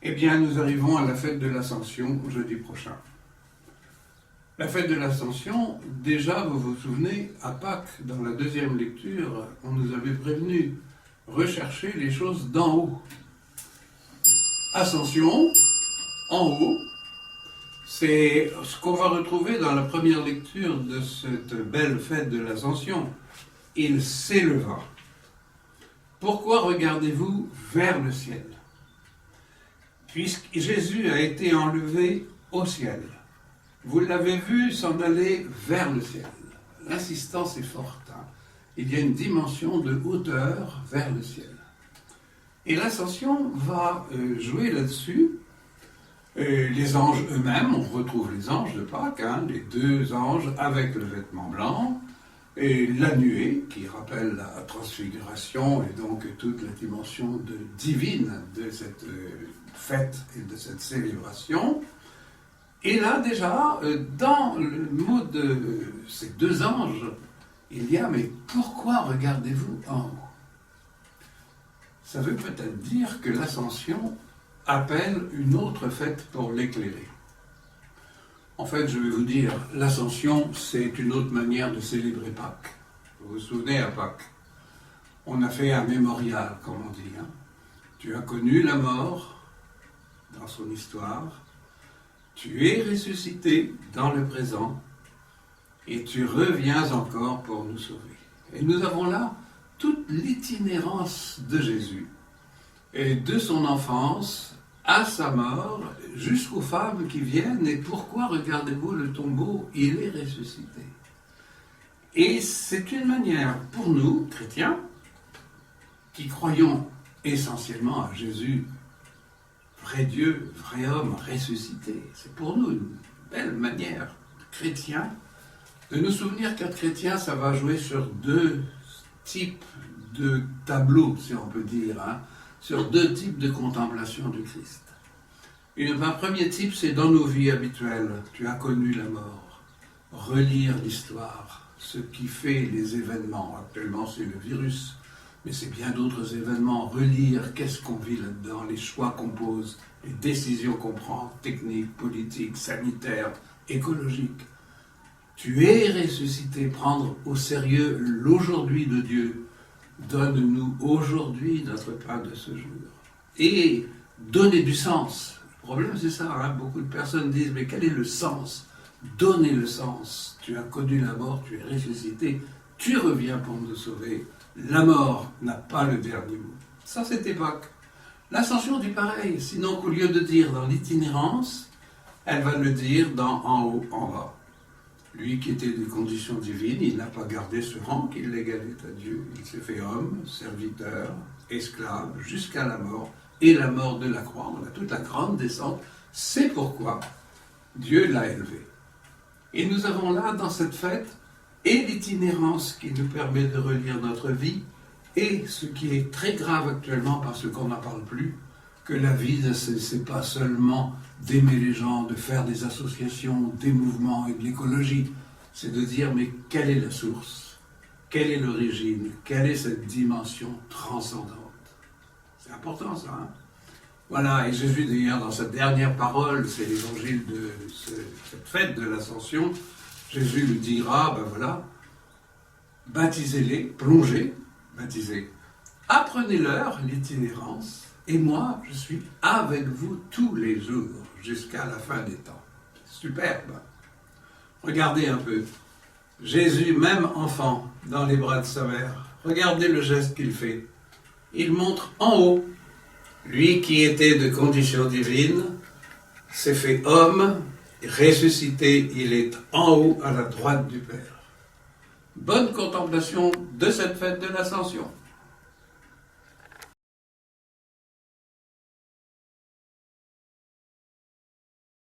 Eh bien, nous arrivons à la fête de l'Ascension jeudi prochain. La fête de l'Ascension, déjà, vous vous souvenez, à Pâques, dans la deuxième lecture, on nous avait prévenu, rechercher les choses d'en haut. Ascension, en haut, c'est ce qu'on va retrouver dans la première lecture de cette belle fête de l'Ascension. Il s'éleva. Pourquoi regardez-vous vers le ciel? Puisque Jésus a été enlevé au ciel. Vous l'avez vu s'en aller vers le ciel. L'insistance est forte. Il y a une dimension de hauteur vers le ciel. Et l'ascension va jouer là-dessus. Les anges eux-mêmes, on retrouve les anges de Pâques, les deux anges avec le vêtement blanc, et la nuée, qui rappelle la transfiguration et donc toute la dimension divine de cette fête et de cette célébration. Et là déjà, dans le mot de ces deux anges, il y a « mais pourquoi regardez-vous en haut » Ça veut peut-être dire que l'ascension appelle une autre fête pour l'éclairer. En fait, je vais vous dire, l'ascension, c'est une autre manière de célébrer Pâques. Vous vous souvenez, à Pâques, on a fait un mémorial, comme on dit. Tu as connu la mort dans son histoire, tu es ressuscité dans le présent, et tu reviens encore pour nous sauver. Et nous avons là toute l'itinérance de Jésus, et de son enfance à sa mort, jusqu'aux femmes qui viennent, et pourquoi regardez-vous le tombeau, il est ressuscité. Et c'est une manière pour nous, chrétiens, qui croyons essentiellement à Jésus, vrai Dieu, vrai homme, ressuscité. C'est pour nous une belle manière, chrétien, de nous souvenir qu'être chrétien, ça va jouer sur deux types de tableaux, si on peut dire, sur deux types de contemplation du Christ. Un premier type, c'est dans nos vies habituelles. Tu as connu la mort. Relire l'histoire, ce qui fait les événements. Actuellement, c'est le virus, mais c'est bien d'autres événements. Relire, qu'est-ce qu'on vit là-dedans, les choix qu'on pose, les décisions qu'on prend, techniques, politiques, sanitaires, écologiques. Tu es ressuscité, prendre au sérieux l'aujourd'hui de Dieu. Donne-nous aujourd'hui notre pain de ce jour. Et donner du sens. Le problème, c'est ça. Beaucoup de personnes disent, mais quel est le sens? Donnez le sens. Tu as connu la mort, tu es ressuscité, tu reviens pour nous sauver. La mort n'a pas le dernier mot. Ça, c'était Pâques. L'ascension dit pareil, sinon qu'au lieu de dire dans l'itinérance, elle va le dire dans en haut, en bas. Lui qui était de condition divine, il n'a pas gardé ce rang qui l'égalait à Dieu. Il s'est fait homme, serviteur, esclave, jusqu'à la mort, et la mort de la croix. On a toute la grande descente. C'est pourquoi Dieu l'a élevé. Et nous avons là, dans cette fête, et l'itinérance qui nous permet de relire notre vie, et ce qui est très grave actuellement, parce qu'on n'en parle plus, que la vie, c'est pas seulement d'aimer les gens, de faire des associations, des mouvements et de l'écologie. C'est de dire, mais quelle est la source? Quelle est l'origine? Quelle est cette dimension transcendante? C'est important, ça. Voilà, et Jésus, d'ailleurs, dans sa dernière parole, c'est l'évangile de cette fête de l'Ascension, Jésus lui dira, voilà, baptisez-les, plongez, baptisez. Apprenez-leur l'itinérance, et moi, je suis avec vous tous les jours, jusqu'à la fin des temps. Superbe. Regardez un peu. Jésus, même enfant, dans les bras de sa mère. Regardez le geste qu'il fait. Il montre en haut. Lui qui était de condition divine, s'est fait homme, ressuscité, il est en haut à la droite du Père. Bonne contemplation de cette fête de l'Ascension.